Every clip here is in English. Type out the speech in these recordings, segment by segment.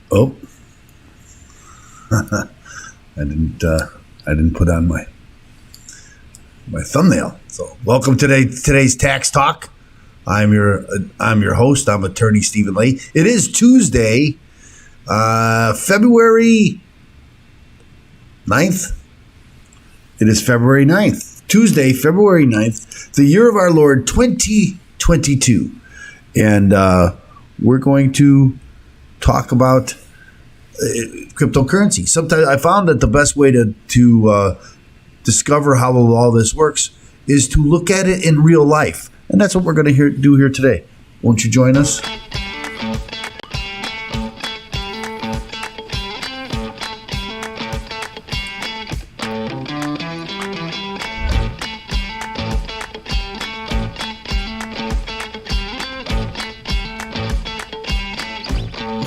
Oh, I didn't put on my thumbnail. So, welcome to today's Tax Talk. I'm your host. I'm attorney Stephen Leahy. It is Tuesday, February 9th. It is February 9th. Tuesday, February 9th, the year of our Lord 2022. And we're going to talk about cryptocurrency. Sometimes I found that the best way to discover how all this works is to look at it in real life. And that's what we're going to do here today. Won't you join us?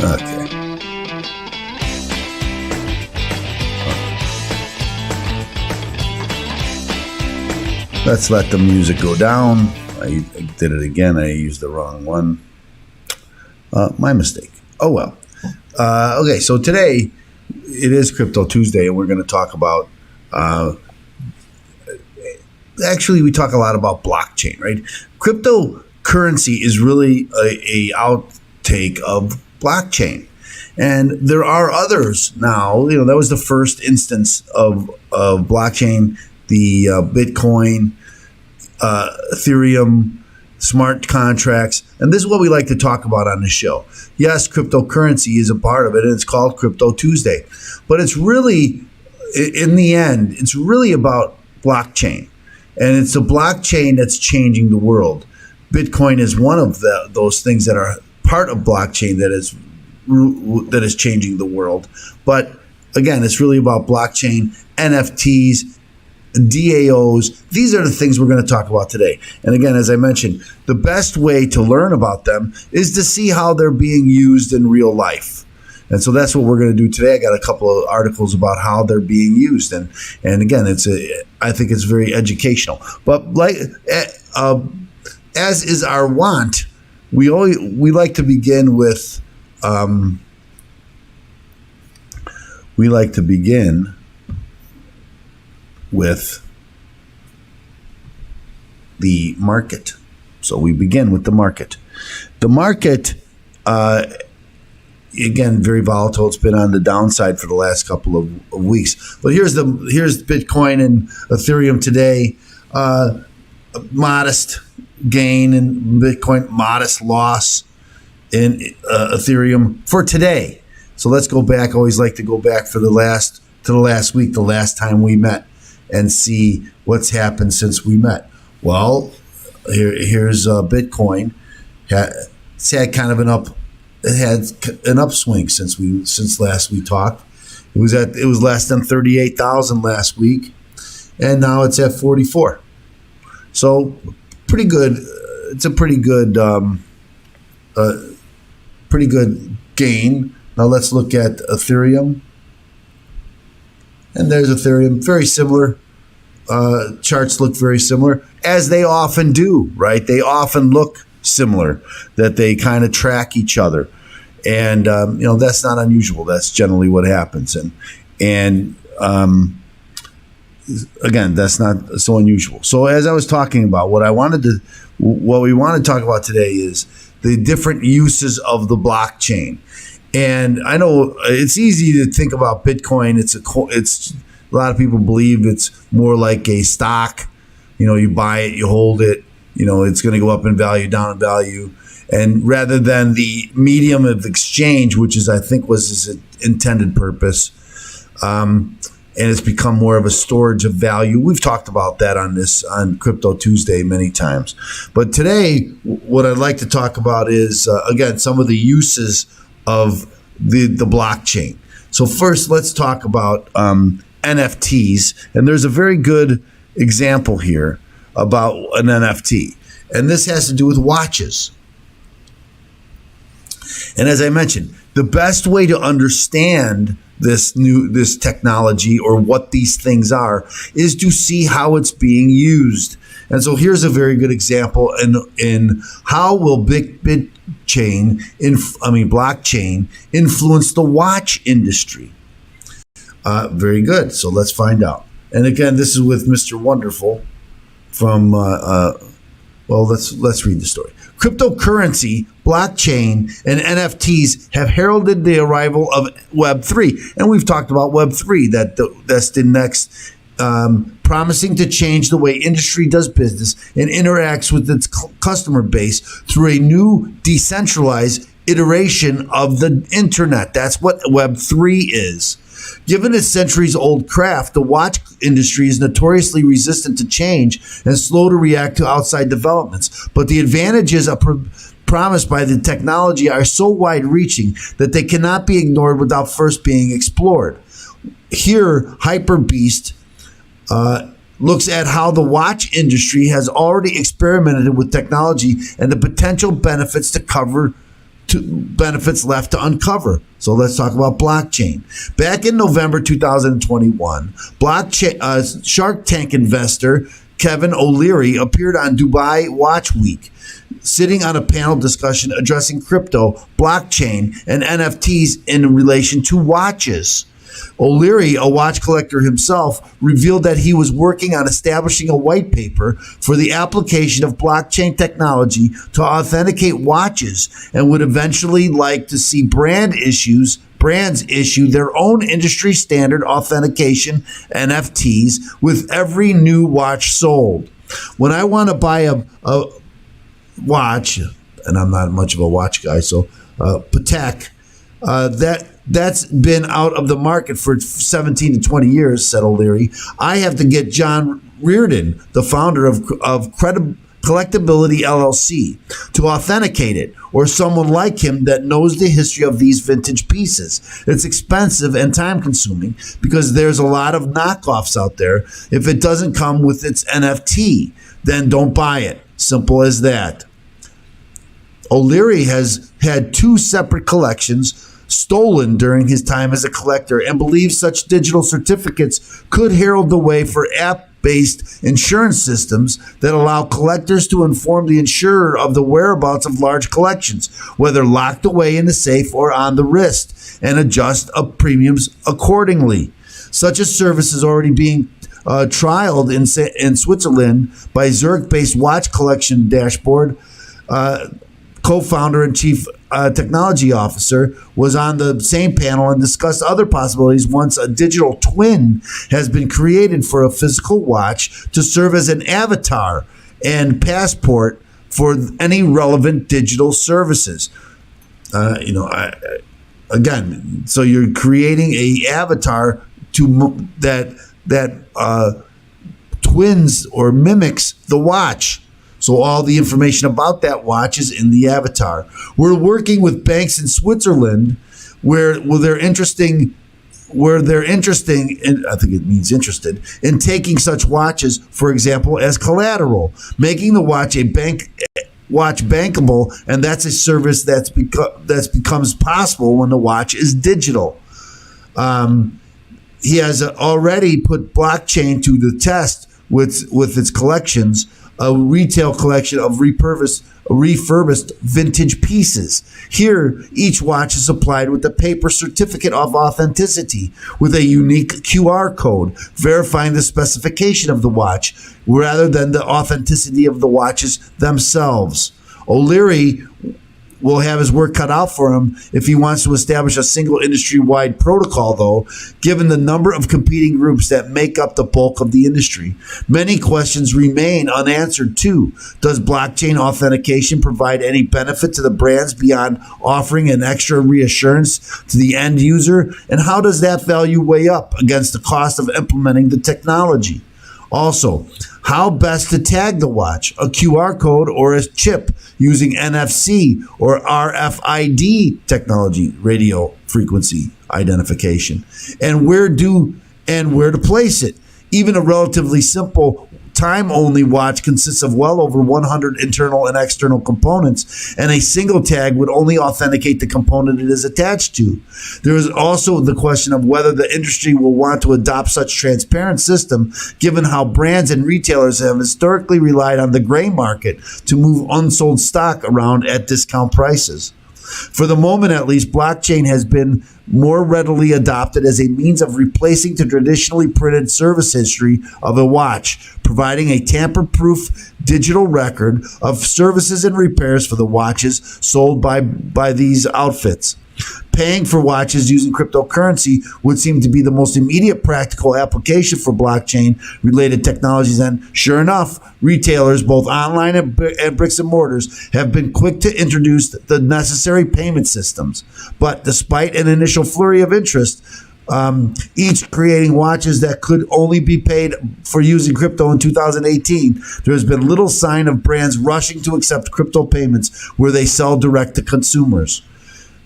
Okay. Let's let the music go down. I did it again. I used the wrong one. My mistake. Oh, well. Okay, so today it is Crypto Tuesday, and we're going to talk about actually, we talk a lot about blockchain, right? Cryptocurrency is really a outtake of blockchain. And there are others now. You know, that was the first instance of blockchain, the Bitcoin, Ethereum, smart contracts. And this is what we like to talk about on the show. Yes, cryptocurrency is a part of it, and it's called Crypto Tuesday. But it's really, in the end, it's really about blockchain. And it's the blockchain that's changing the world. Bitcoin is one of those things that are part of blockchain that is changing the world. But again, it's really about blockchain, NFTs, DAOs. These are the things we're going to talk about today. And again, as I mentioned, the best way to learn about them is to see how they're being used in real life. And so that's what we're going to do today. I got a couple of articles about how they're being used. And again, I think it's very educational. But as is our want, we like to begin with the market. So we begin with the market. The market, again, very volatile. It's been on the downside for the last couple of weeks. But here's Bitcoin and Ethereum today. Modest gain in Bitcoin, modest loss in Ethereum for today. So let's go back. I always like to go back to the last week, the last time we met, and see what's happened since we met. Well, here's Bitcoin. It's had kind of an upswing since last we talked. It was less than 38,000 last week, and now it's at 44. So pretty good. It's a pretty good gain. Now let's look at Ethereum. And there's Ethereum, very similar. Charts look very similar, as they often do, right? They often look similar, that they kind of track each other. And, that's not unusual. That's generally what happens. And again, that's not so unusual. So as I was talking about, what we want to talk about today is the different uses of the blockchain. And I know it's easy to think about Bitcoin. It's a lot of people believe it's more like a stock. You buy it, you hold it. It's going to go up in value, down in value. And rather than the medium of exchange, which I think was its intended purpose, and it's become more of a storage of value. We've talked about that on Crypto Tuesday many times. But today, what I'd like to talk about is, again, some of the uses of the blockchain. So first, let's talk about NFTs. And there's a very good example here about an NFT. And this has to do with watches. And as I mentioned, the best way to understand this technology or what these things are is to see how it's being used. And so here's a very good example in how will blockchain influence the watch industry? Very good. So let's find out. And again, this is with Mr. Wonderful from, let's read the story. Cryptocurrency, blockchain, and NFTs have heralded the arrival of Web3. And we've talked about Web3, that's the next, promising to change the way industry does business and interacts with its customer base through a new decentralized iteration of the internet. That's what Web3 is. Given its centuries-old craft, the watch industry is notoriously resistant to change and slow to react to outside developments. But the advantages promised by the technology are so wide-reaching that they cannot be ignored without first being explored. Here, HyperBeast looks at how the watch industry has already experimented with technology and the potential benefits left to uncover. So let's talk about blockchain. Back in November 2021, Shark Tank investor Kevin O'Leary appeared on Dubai Watch Week, sitting on a panel discussion addressing crypto, blockchain, and NFTs in relation to watches. O'Leary, a watch collector himself, revealed that he was working on establishing a white paper for the application of blockchain technology to authenticate watches and would eventually like to see brands issue their own industry standard authentication NFTs with every new watch sold. When I want to buy a watch, and I'm not much of a watch guy, so Patek, that's been out of the market for 17 to 20 years, said O'Leary. I have to get John Reardon, the founder of Collectability LLC, to authenticate it, or someone like him that knows the history of these vintage pieces. It's expensive and time-consuming because there's a lot of knockoffs out there. If it doesn't come with its NFT, then don't buy it. Simple as that. O'Leary has had 2 separate collections stolen during his time as a collector and believes such digital certificates could herald the way for app-based insurance systems that allow collectors to inform the insurer of the whereabouts of large collections, whether locked away in the safe or on the wrist, and adjust premiums accordingly. Such a service is already being trialed in Switzerland by Zurich-based Watch Collection Dashboard. Co-founder and chief technology officer was on the same panel and discussed other possibilities once a digital twin has been created for a physical watch to serve as an avatar and passport for any relevant digital services. Again, so you're creating a avatar that twins or mimics the watch. So all the information about that watch is in the avatar. We're working with banks in Switzerland where they're interested, I think it means interested, in taking such watches, for example, as collateral, making the watch bankable, and that's a service that becomes possible when the watch is digital. He has already put blockchain to the test with its collections, a retail collection of refurbished vintage pieces. Here, each watch is supplied with a paper certificate of authenticity with a unique QR code verifying the specification of the watch rather than the authenticity of the watches themselves. O'Leary will have his work cut out for him if he wants to establish a single industry-wide protocol, though, given the number of competing groups that make up the bulk of the industry. Many questions remain unanswered, too. Does blockchain authentication provide any benefit to the brands beyond offering an extra reassurance to the end user? And how does that value weigh up against the cost of implementing the technology? Also, how best to tag the watch, a QR code or a chip using NFC or RFID technology, radio frequency identification, and where to place it. Even a relatively simple time-only watch consists of well over 100 internal and external components, and a single tag would only authenticate the component it is attached to. There is also the question of whether the industry will want to adopt such transparent system, given how brands and retailers have historically relied on the gray market to move unsold stock around at discount prices. For the moment, at least, blockchain has been more readily adopted as a means of replacing the traditionally printed service history of a watch, providing a tamper-proof digital record of services and repairs for the watches sold by these outfits. Paying for watches using cryptocurrency would seem to be the most immediate practical application for blockchain-related technologies, and sure enough, retailers, both online and bricks and mortars, have been quick to introduce the necessary payment systems. But despite an initial flurry of interest, each creating watches that could only be paid for using crypto in 2018, there has been little sign of brands rushing to accept crypto payments where they sell direct to consumers.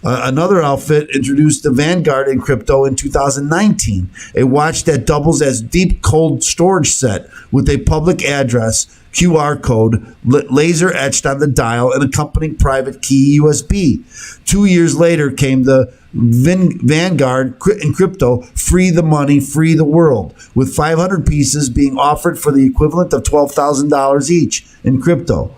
Another outfit introduced the Vanguard in crypto in 2019, a watch that doubles as deep cold storage set with a public address, QR code, laser etched on the dial, and accompanying private key USB. 2 years later came the Vanguard in crypto, free the money, free the world, with 500 pieces being offered for the equivalent of $12,000 each in crypto.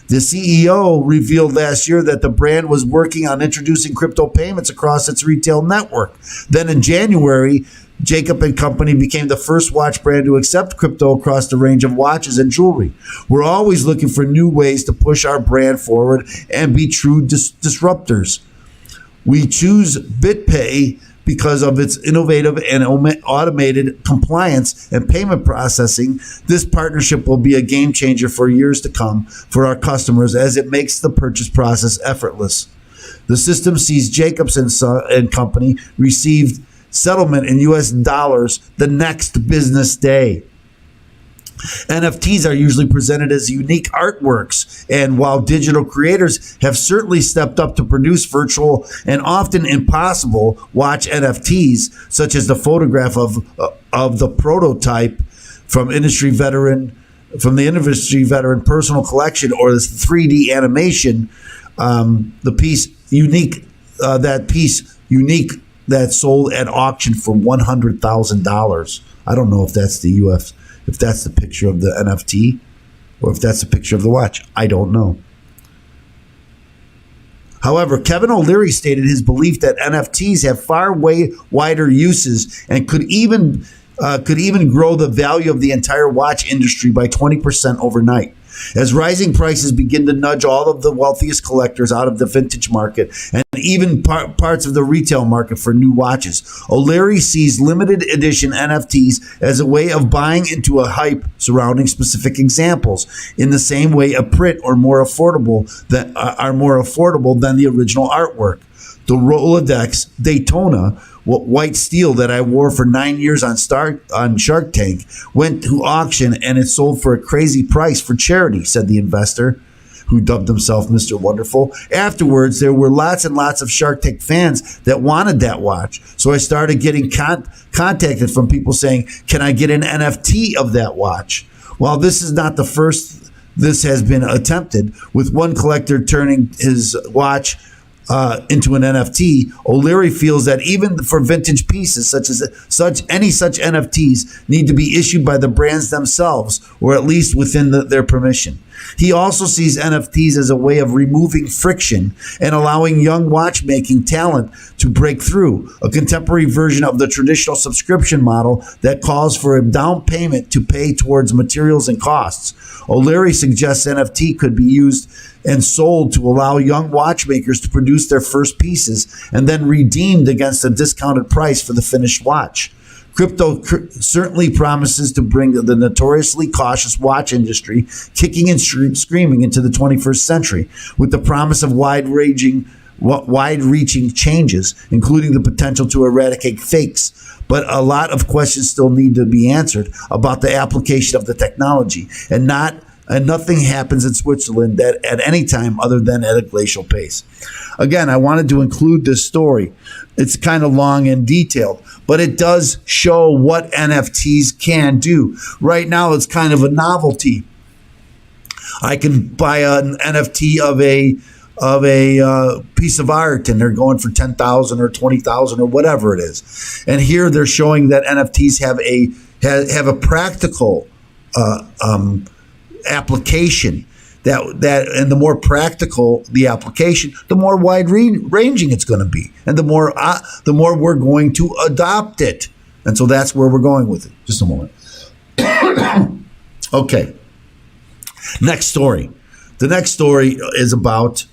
The CEO revealed last year that the brand was working on introducing crypto payments across its retail network. Then in January, Jacob & Company became the first watch brand to accept crypto across the range of watches and jewelry. We're always looking for new ways to push our brand forward and be true disruptors. We choose BitPay because of its innovative and automated compliance and payment processing. This partnership will be a game changer for years to come for our customers as it makes the purchase process effortless. The system sees Jacobs and Company received settlement in US dollars the next business day. NFTs are usually presented as unique artworks, and while digital creators have certainly stepped up to produce virtual and often impossible watch NFTs, such as the photograph of the prototype from the industry veteran personal collection, or this 3D animation, the piece unique that sold at auction for $100,000. I don't know if that's if that's the picture of the NFT or if that's the picture of the watch. I don't know. However, Kevin O'Leary stated his belief that NFTs have far wider uses and could even grow the value of the entire watch industry by 20% overnight. As rising prices begin to nudge all of the wealthiest collectors out of the vintage market and even parts of the retail market for new watches, O'Leary sees limited edition NFTs as a way of buying into a hype surrounding specific examples, in the same way a print are more affordable than the original artwork. The Rolodex Daytona white steel that I wore for 9 years on Shark Tank went to auction and it sold for a crazy price for charity, said the investor, who dubbed himself Mr. Wonderful. Afterwards, there were lots and lots of Shark Tank fans that wanted that watch. So I started getting contacted from people saying, can I get an NFT of that watch? While this is not the first this has been attempted, with one collector turning his watch into an NFT, O'Leary feels that even for vintage pieces such NFTs need to be issued by the brands themselves, or at least within their permission. He also sees NFTs as a way of removing friction and allowing young watchmaking talent to break through, a contemporary version of the traditional subscription model that calls for a down payment to pay towards materials and costs. O'Leary suggests NFT could be used and sold to allow young watchmakers to produce their first pieces and then redeemed against a discounted price for the finished watch. Crypto certainly promises to bring the notoriously cautious watch industry kicking and screaming into the 21st century, with the promise of wide-reaching changes, including the potential to eradicate fakes. But a lot of questions still need to be answered about the application of the technology, and nothing happens in Switzerland that at any time other than at a glacial pace. Again, I wanted to include this story. It's kind of long and detailed, but it does show what NFTs can do. Right now, it's kind of a novelty. I can buy an NFT of a piece of art, and they're going for 10,000 or 20,000 or whatever it is. And here they're showing that NFTs have a practical application. That and the more practical the application, the more wide ranging it's going to be, and the more we're going to adopt it. And so that's where we're going with it. Just a moment. Okay. Next story. The next story is about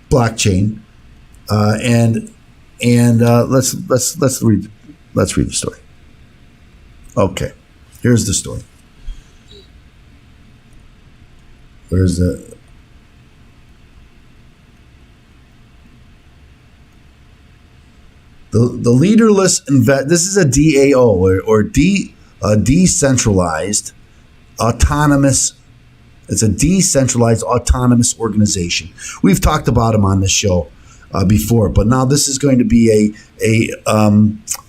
blockchain, and let's read the story. Okay, here's the story. Where's the leaderless this is a DAO or decentralized autonomous. It's a decentralized autonomous organization. We've talked about them on this show before, but now this is going to be a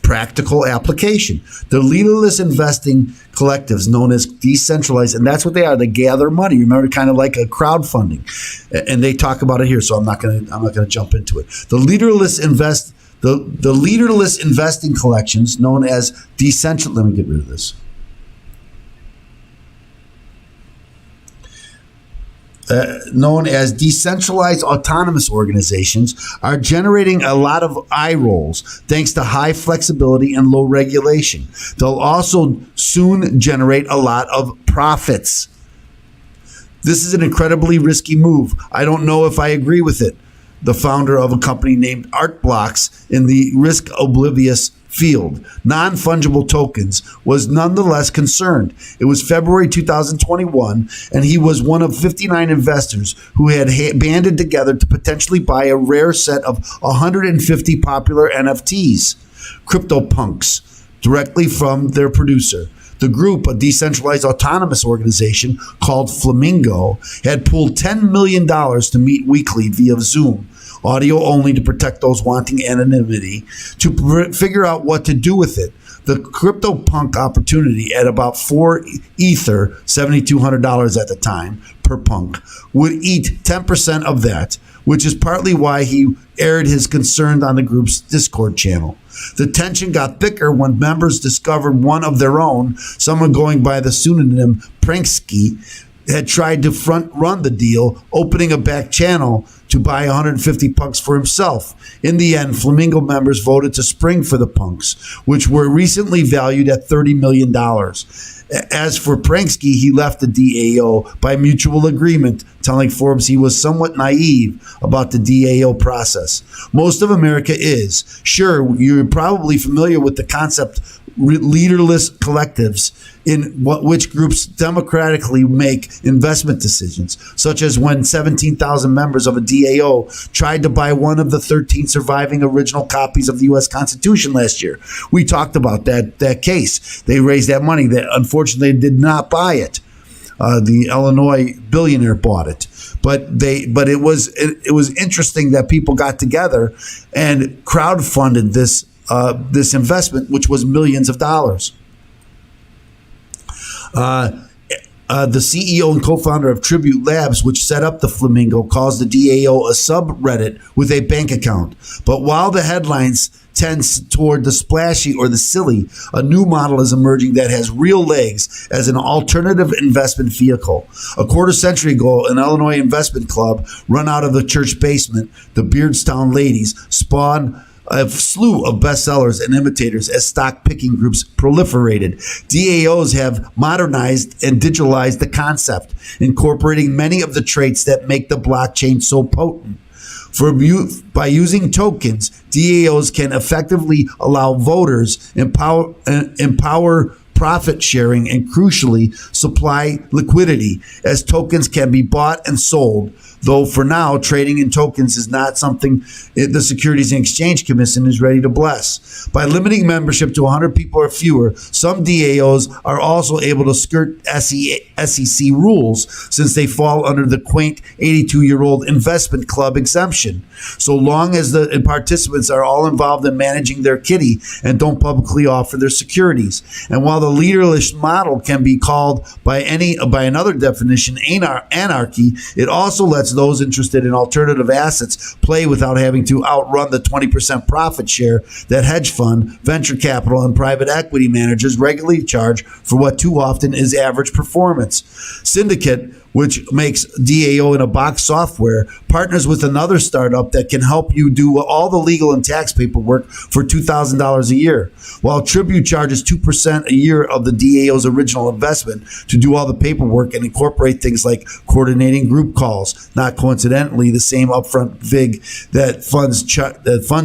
practical application. The leaderless investing collectives known as decentralized, and that's what they are. They gather money. Remember, kind of like a crowdfunding, and they talk about it here. So I'm not going to jump into it. The leaderless investing collections known as decentral. Let me get rid of this. Known as decentralized autonomous organizations are generating a lot of eye rolls thanks to high flexibility and low regulation. They'll also soon generate a lot of profits. This is an incredibly risky move. I don't know if I agree with it. The founder of a company named Artblocks in the risk oblivious field, Non Fungible Tokens, was nonetheless concerned. It was February 2021, and he was one of 59 investors who had banded together to potentially buy a rare set of 150 popular NFTs, CryptoPunks, directly from their producer. The group, a decentralized autonomous organization called Flamingo, had pooled $10 million to meet weekly via Zoom, audio only to protect those wanting anonymity, to figure out what to do with it. The CryptoPunk opportunity at about 4 Ether, $7,200 at the time, per punk, would eat 10% of that, which is partly why he aired his concerns on the group's Discord channel. The tension got thicker when members discovered one of their own, someone going by the pseudonym Pranksky, had tried to front run the deal, opening a back channel to buy 150 punks for himself. In the end, Flamingo members voted to spring for the punks, which were recently valued at $30 million. As for Pranksky, he left the DAO by mutual agreement, telling Forbes he was somewhat naive about the DAO process. Most of America is. Sure, you're probably familiar with the concept leaderless collectives in which groups democratically make investment decisions, such as when 17,000 members of a DAO tried to buy one of the 13 surviving original copies of the U.S. Constitution last year. We talked about that case. They raised that money. That unfortunately did not buy it. The Illinois billionaire bought it, but it was interesting that people got together and crowdfunded this investment, which was millions of dollars. The CEO and co-founder of Tribute Labs, which set up the Flamingo, calls the DAO a subreddit with a bank account. But while the headlines tends toward the splashy or the silly, a new model is emerging that has real legs as an alternative investment vehicle. A quarter century ago, an Illinois investment club run out of the church basement, the Beardstown Ladies, spawned a slew of bestsellers and imitators as stock picking groups proliferated. DAOs have modernized and digitalized the concept, incorporating many of the traits that make the blockchain so potent. By using tokens, DAOs can effectively allow voters, empower profit sharing, and crucially, supply liquidity, as tokens can be bought and sold though for now, trading in tokens is not something the Securities and Exchange Commission is ready to bless. By limiting membership to 100 people or fewer, some DAOs are also able to skirt SEC rules since they fall under the quaint 82-year-old investment club exemption, so long as the participants are all involved in managing their kitty and don't publicly offer their securities. And while the leaderless model can be called by another definition anarchy, it also lets those interested in alternative assets play without having to outrun the 20% profit share that hedge fund, venture capital, and private equity managers regularly charge for what too often is average performance. Syndicate, which makes DAO in a box software, partners with another startup that can help you do all the legal and tax paperwork for $2,000 a year, while Tribute charges 2% a year of the DAO's original investment to do all the paperwork and incorporate things like coordinating group calls, not coincidentally the same upfront VIG that funds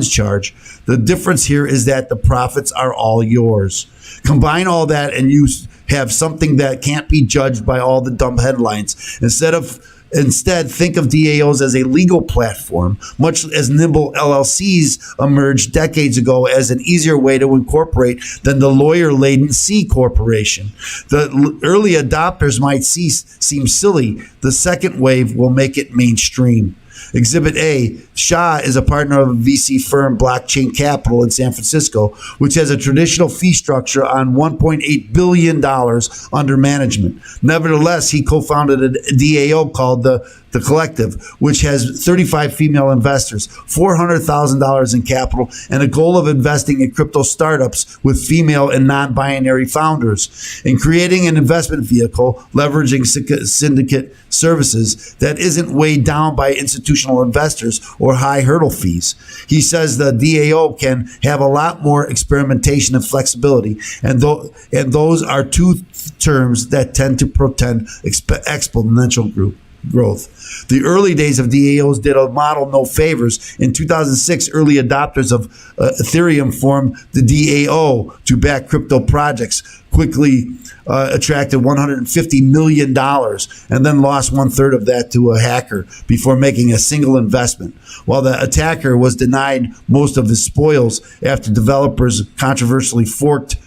charge. The difference here is that the profits are all yours. Combine all that and you have something that can't be judged by all the dumb headlines. Instead, think of DAOs as a legal platform, much as nimble LLCs emerged decades ago as an easier way to incorporate than the lawyer-laden C corporation. The early adopters might seem silly. The second wave will make it mainstream. Exhibit A, Shah is a partner of a VC firm, Blockchain Capital, in San Francisco, which has a traditional fee structure on $1.8 billion under management. Nevertheless, he co-founded a DAO called the Collective, which has 35 female investors, $400,000 in capital, and a goal of investing in crypto startups with female and non-binary founders. In creating an investment vehicle, leveraging syndicate services that isn't weighed down by institutional investors or high hurdle fees. He says the DAO can have a lot more experimentation and flexibility, and those are two terms that tend to portend exponential growth. The early days of DAOs did a model no favors. In 2006, early adopters of Ethereum formed the DAO to back crypto projects, quickly attracted $150 million and then lost 1/3 of that to a hacker before making a single investment. While the attacker was denied most of his spoils after developers controversially forked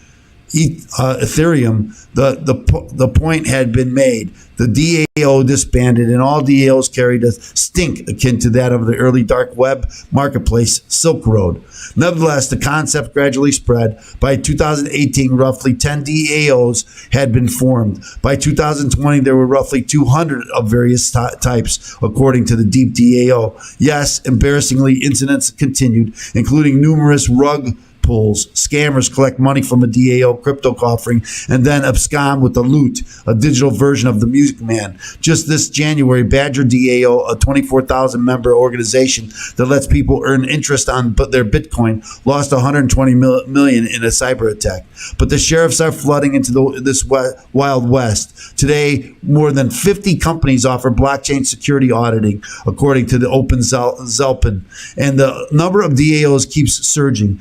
Ethereum, the point had been made. The DAO disbanded, and all DAOs carried a stink akin to that of the early dark web marketplace Silk Road. Nevertheless, the concept gradually spread. By 2018, roughly 10 DAOs had been formed. By 2020, there were roughly 200 of various types, according to the Deep DAO. Yes, embarrassingly, incidents continued, including numerous rug pulls. Scammers collect money from a DAO crypto offering and then abscond with the loot, a digital version of the Music Man. Just this January, Badger DAO, a 24,000 member organization that lets people earn interest on their Bitcoin, lost $120 million in a cyber attack. But the sheriffs are flooding into this Wild West. Today, more than 50 companies offer blockchain security auditing, according to the Open Zelpin, and the number of DAOs keeps surging.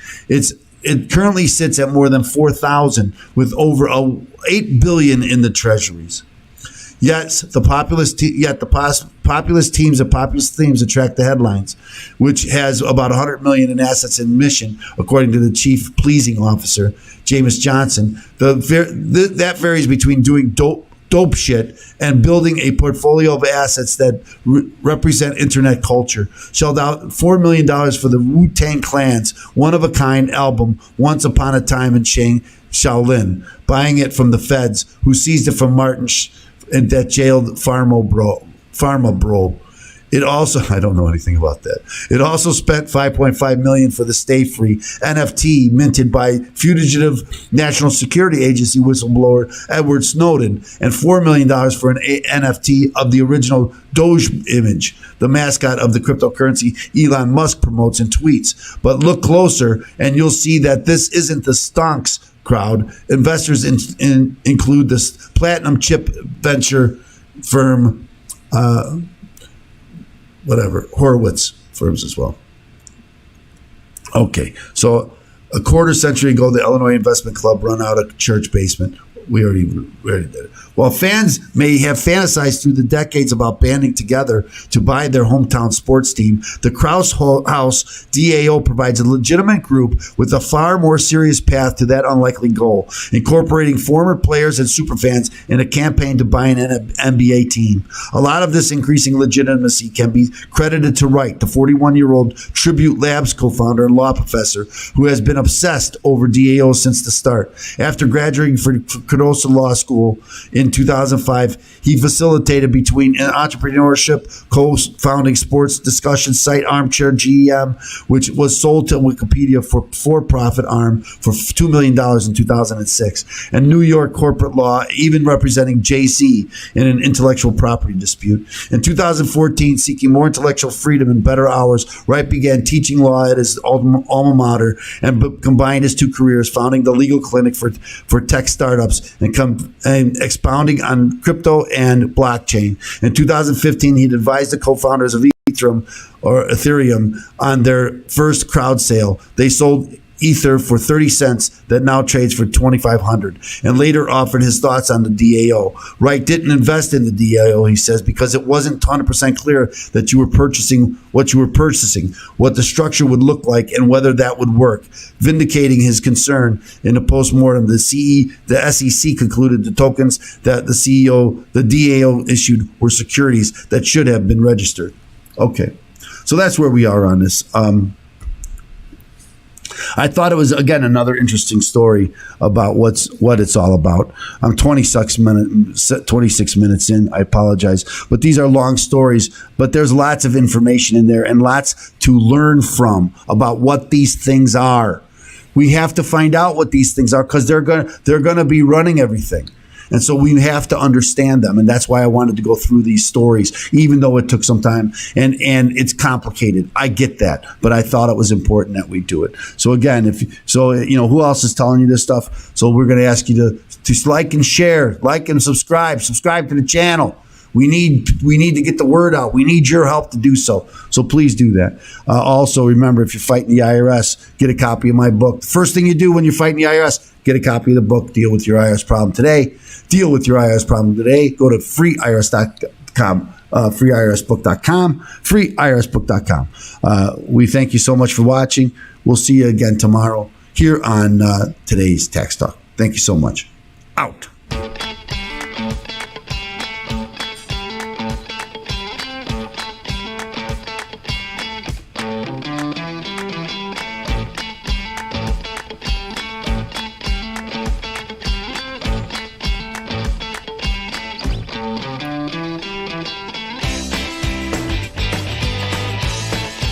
It currently sits at more than 4,000, with over $8 billion in the treasuries. Yet the populist themes attract the headlines, which has about 100 million in assets in mission, according to the chief pleasing officer, James Johnson. That varies between doing dope shit and building a portfolio of assets that represent internet culture. Shelled out $4 million for the Wu-Tang Clan's one-of-a-kind album, Once Upon a Time in Shaolin, buying it from the feds, who seized it from Martin and that jailed Pharma Bro. It also, I don't know anything about that. It also spent $5.5 million for the Stay Free NFT minted by fugitive National Security Agency whistleblower Edward Snowden, and $4 million for an NFT of the original Doge image, the mascot of the cryptocurrency Elon Musk promotes and tweets. But look closer and you'll see that this isn't the stonks crowd. Investors include this platinum chip venture firm, Horowitz firms as well. Okay, so a quarter century ago, the Illinois Investment Club run out a church basement. we already did it. While fans may have fantasized through the decades about banding together to buy their hometown sports team, the Krause House DAO provides a legitimate group with a far more serious path to that unlikely goal, incorporating former players and superfans in a campaign to buy an NBA team. A lot of this increasing legitimacy can be credited to Wright, the 41-year-old Tribute Labs co-founder and law professor who has been obsessed over DAOs since the start. After graduating from Cadosa Law School in 2005, he facilitated between entrepreneurship, co-founding sports discussion site Armchair GM, which was sold to Wikipedia for-profit arm for $2 million in 2006, and New York corporate law, even representing Jay-Z in an intellectual property dispute. In 2014, seeking more intellectual freedom and better hours, Wright began teaching law at his alma mater and combined his two careers, founding the legal clinic for tech startups and expounding on crypto and blockchain. In 2015, he advised the co-founders of Ethereum on their first crowd sale. They sold Ether for 30 cents that now trades for 2,500, and later offered his thoughts on the DAO. Wright didn't invest in the DAO, he says, because it wasn't 100% clear that you were purchasing, what the structure would look like, and whether that would work. Vindicating his concern in a postmortem, the SEC concluded the tokens that the DAO issued were securities that should have been registered. Okay, so that's where we are on this. I thought it was, again, another interesting story about what it's all about. I'm 26 minutes in. I apologize. But these are long stories, but there's lots of information in there and lots to learn from about what these things are. We have to find out what these things are because they're gonna be running everything. And so we have to understand them. And that's why I wanted to go through these stories, even though it took some time and it's complicated. I get that, but I thought it was important that we do it. So again, who else is telling you this stuff? So we're going to ask you to like and share, like and subscribe to the channel. We need to get the word out. We need your help to do so. So please do that. Also, remember, if you're fighting the IRS, get a copy of my book. The first thing you do when you're fighting the IRS, get a copy of the book, Deal with Your IRS Problem Today. Deal with your IRS problem today. Go to freeirs.com, freeirsbook.com, freeirsbook.com. We thank you so much for watching. We'll see you again tomorrow here on today's Tax Talk. Thank you so much. Out.